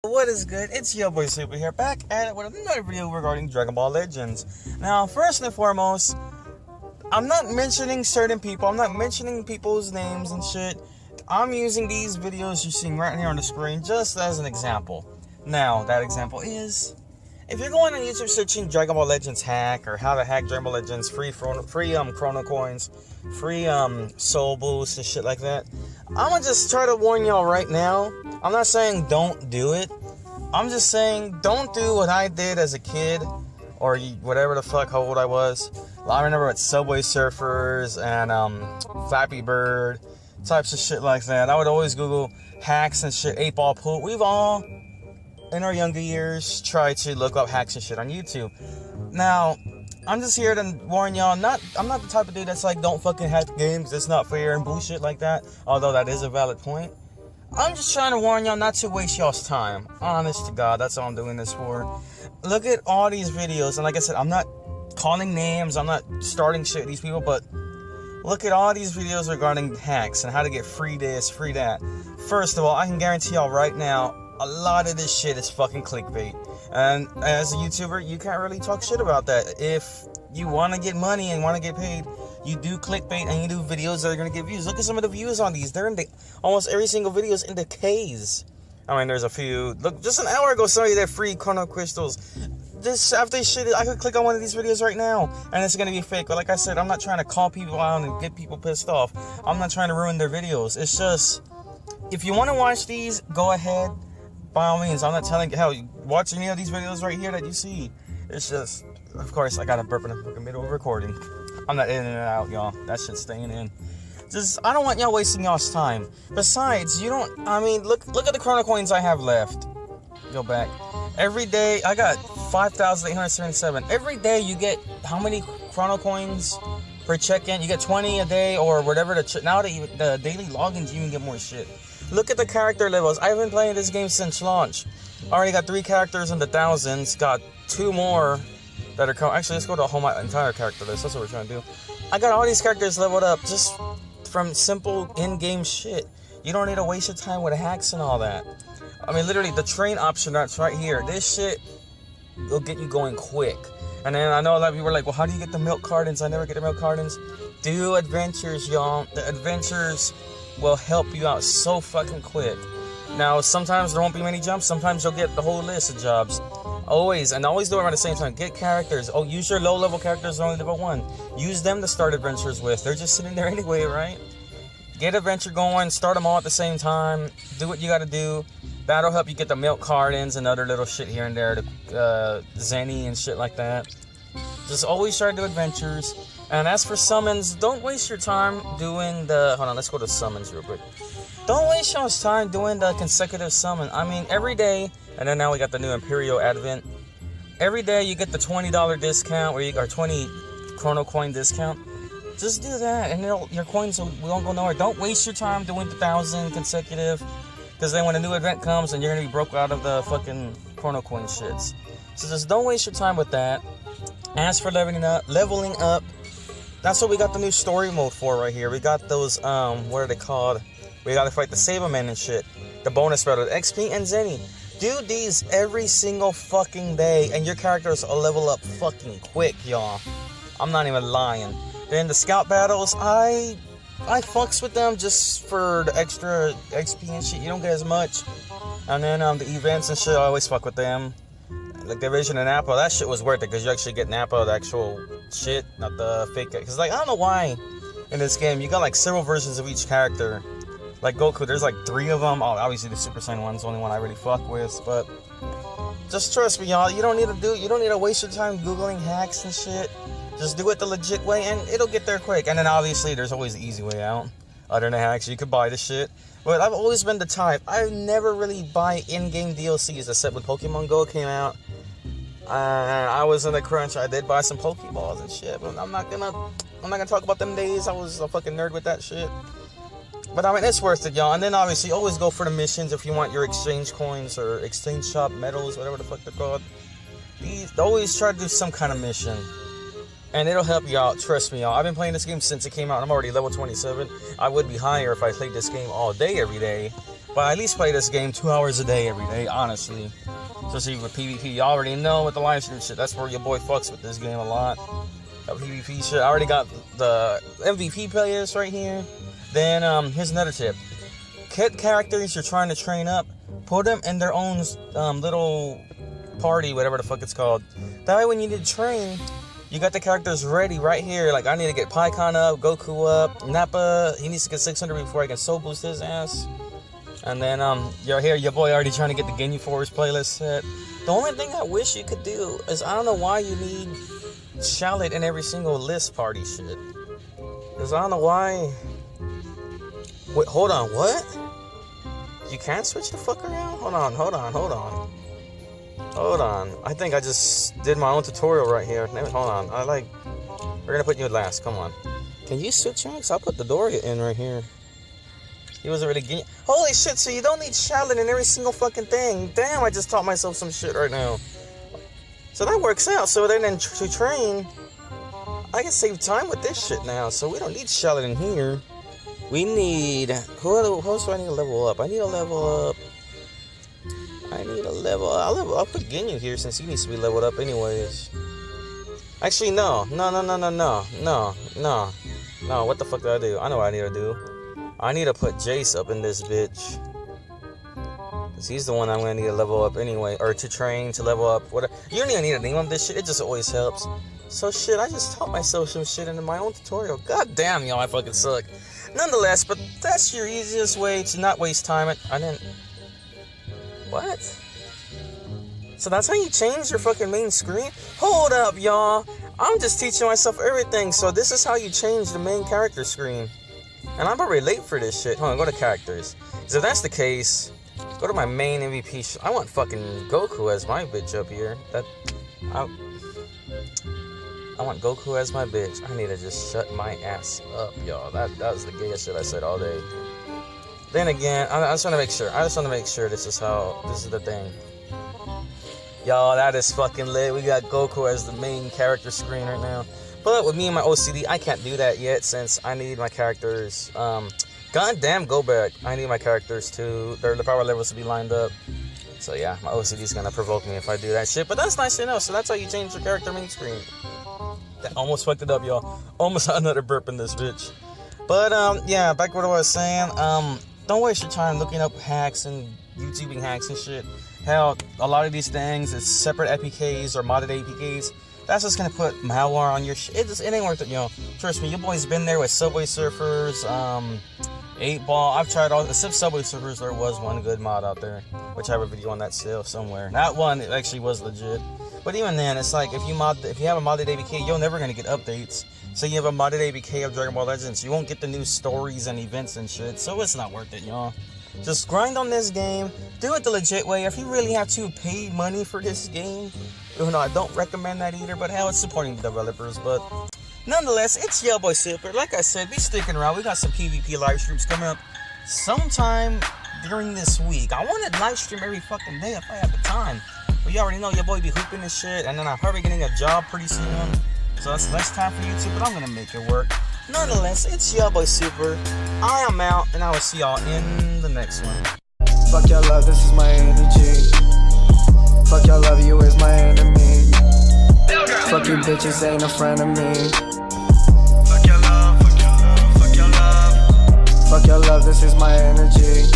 What is good? It's YaBoyySuperr here, back at it with another video regarding DragonBall Legends. Now, first and foremost, I'm not mentioning certain people, I'm not mentioning people's names and shit. I'm using these videos you're seeing right here on the screen just as an example. Now, that example is, if you're going on YouTube searching DragonBall Legends hack, or how to hack DragonBall Legends, free chrono coins, free soul boosts and shit like that, I'm gonna just try to warn y'all right now. I'm not saying don't do it. I'm just saying don't do what I did as a kid, or whatever the fuck, how old I was. I remember with Subway Surfers and Flappy Bird, types of shit like that. I would always Google hacks and shit, 8-ball pool. We've all, in our younger years, tried to look up hacks and shit on YouTube. Now, I'm just here to warn y'all, I'm not the type of dude that's like, don't fucking hack games, it's not fair and bullshit like that, although that is a valid point. I'm just trying to warn y'all not to waste y'all's time. Honest to God, that's all I'm doing this for. Look at all these videos, and like I said, I'm not calling names, I'm not starting shit with these people, but look at all these videos regarding hacks and how to get free this, free that. First of all, I can guarantee y'all right now, a lot of this shit is fucking clickbait. And as a YouTuber, you can't really talk shit about that. If you want to get money and want to get paid, you do clickbait and you do videos that are going to get views. Look at some of the views on these. They're in almost every single video is in the K's. I mean, there's a few. Look, just an hour ago, somebody did free chrono crystals. This after shit, I could click on one of these videos right now, and it's gonna be fake. But like I said, I'm not trying to call people out and get people pissed off. I'm not trying to ruin their videos. It's just, if you want to watch these, go ahead, by all means. I'm not telling you, hell, watch any of these videos right here that you see. It's just, of course, I got a burp in the fucking middle of recording. I'm not in and out, y'all. That shit's staying in. Just, I don't want y'all wasting y'all's time. Besides, look at the chrono coins I have left. Go back. Every day, I got 5,877. Every day you get how many chrono coins per check-in? You get 20 a day or whatever. Now the daily logins, you can get more shit. Look at the character levels. I've been playing this game since launch. Already got 3 characters in the thousands. Got 2 more that are coming. Actually, let's go to my entire character list. That's what we're trying to do. I got all these characters leveled up just from simple in-game shit. You don't need to waste your time with hacks and all that. I mean, literally, the train option that's right here. This shit will get you going quick. And then I know a lot of people are like, well, how do you get the milk cartons? I never get the milk cartons. Do adventures, y'all. The adventures will help you out so fucking quick. Now, sometimes there won't be many jumps. Sometimes you'll get the whole list of jobs. Always do it around the same time. Get characters. Oh, use your low-level characters, only level 1. Use them to start adventures with. They're just sitting there anyway, right? Get adventure going. Start them all at the same time. Do what you gotta do. That'll help you get the milk cartons and other little shit here and there. The Zenny and shit like that. Just always try to do adventures. And as for summons, don't waste your time doing the... Hold on, let's go to summons real quick. Don't waste your time doing the consecutive summon. I mean, every day... And then now we got the new Imperial Advent. Every day you get the $20 discount, or 20 chrono coin discount. Just do that, and your coins won't go nowhere. Don't waste your time doing the 1,000 consecutive, because then when a new event comes, and you're gonna be broke out of the fucking chrono coin shits. So just don't waste your time with that. As for leveling up, that's what we got the new story mode for right here. We got those what are they called? We gotta fight the Sabermen and shit. The bonus battle, XP and Zenny. Do these every single fucking day, and your characters will level up fucking quick, y'all. I'm not even lying. Then the scout battles, I fucks with them just for the extra XP and shit. You don't get as much. And then the events and shit, I always fuck with them. Like the Vision and Apple, that shit was worth it, because you actually get an Apple, the actual shit, not the fake. Because like, I don't know why in this game, you got like several versions of each character. Like Goku, there's like 3 of them. Obviously the Super Saiyan one's the only one I really fuck with, but just trust me, y'all. You don't need to waste your time Googling hacks and shit. Just do it the legit way, and it'll get there quick. And then obviously there's always the easy way out. Other than hacks, you could buy the shit. But I've always been the type. I never really buy in-game DLCs, except when Pokemon Go came out. I was in a crunch. I did buy some Pokeballs and shit, but I'm not gonna talk about them days. I was a fucking nerd with that shit. But I mean, it's worth it, y'all. And then obviously, always go for the missions if you want your exchange coins or exchange shop medals, whatever the fuck they're called. Always try to do some kind of mission. And it'll help you out, trust me, y'all. I've been playing this game since it came out. I'm already level 27. I would be higher if I played this game all day, every day. But I at least play this game 2 hours a day every day, honestly. Especially with PvP. You already know with the live stream shit. That's where your boy fucks with this game a lot. That PvP shit. I already got the MVP players right here. Then here's another tip. Kid characters you're trying to train up, put them in their own little party, whatever the fuck it's called. That way when you need to train, you got the characters ready right here. Like I need to get Pycon up, Goku up, Nappa, he needs to get 600 before I can soul boost his ass. And then you're here, your boy already trying to get the Ginyu Force playlist set. The only thing I wish you could do is, I don't know why you need Shallot in every single list party shit. Cause I don't know why. Wait, hold on, what? You can't switch the fuck around? Hold on. I think I just did my own tutorial right here. Hold on. We're gonna put you last. Come on. Can you switch ranks? I'll put the Doria in right here. He wasn't really getting. Holy shit! So you don't need Shallot in every single fucking thing. Damn! I just taught myself some shit right now. So that works out. So then to train, I can save time with this shit now. So we don't need Shallot in here. We need... Who else do I need to level up? I need to level up... I'll put Ginyu here since he needs to be leveled up anyways. Actually, no. What the fuck do I do? I know what I need to do. I need to put Jace up in this bitch. Because he's the one I'm going to need to level up anyway. Or to train, to level up. Whatever. You don't even need to name him this shit. It just always helps. So shit, I just taught myself some shit in my own tutorial. God damn, y'all, I fucking suck. Nonetheless, but that's your easiest way to not waste time. I didn't... What? So that's how you change your fucking main screen? Hold up, y'all. I'm just teaching myself everything. So this is how you change the main character screen. And I'm probably late for this shit. Hold on, go to characters. So if that's the case, go to my main MVP. I want fucking Goku as my bitch up here. I want Goku as my bitch. I need to just shut my ass up, y'all. That was the gayest shit I said all day. Then again, I just want to make sure. This is the thing. Y'all, that is fucking lit. We got Goku as the main character screen right now. But with me and my OCD, I can't do that yet since I need my characters. Goddamn, go back. I need my characters to the power levels to be lined up. So yeah, my OCD is gonna provoke me if I do that shit. But that's nice to know. So that's how you change your character main screen. That almost fucked it up, y'all. Almost had another burp in this bitch. But yeah, back to what I was saying. Don't waste your time looking up hacks and YouTubing hacks and shit. Hell, a lot of these things is separate APKs or modded APKs. That's just gonna put malware on your shit. It ain't worth it, you know. Trust me, your boy's been there with Subway Surfers, 8-Ball. I've tried all, except Subway Surfers. There was one good mod out there, which I have a video on that still somewhere. That one, it actually was legit. But even then, it's like if you have a modded APK, you're never gonna get updates. So you have a modded APK of DragonBall Legends, you won't get the new stories and events and shit. So it's not worth it, y'all. Just grind on this game. Do it the legit way. If you really have to pay money for this game, even though I don't recommend that either, but hell, it's supporting the developers. But nonetheless, it's YaBoyySuperr. Like I said, be sticking around. We got some PvP live streams coming up sometime during this week. I want to live stream every fucking day if I have the time. But you already know your boy be hooping this shit, and then I'm probably getting a job pretty soon. So that's less time for YouTube, but I'm gonna make it work. Nonetheless, it's YaBoyySuperr. I am out, and I will see y'all in the next one. Fuck your love, this is my energy. Fuck your love, you is my enemy. Fuck you bitches, ain't a friend of me. Fuck your love, fuck your love, fuck your love. Fuck your love, this is my energy.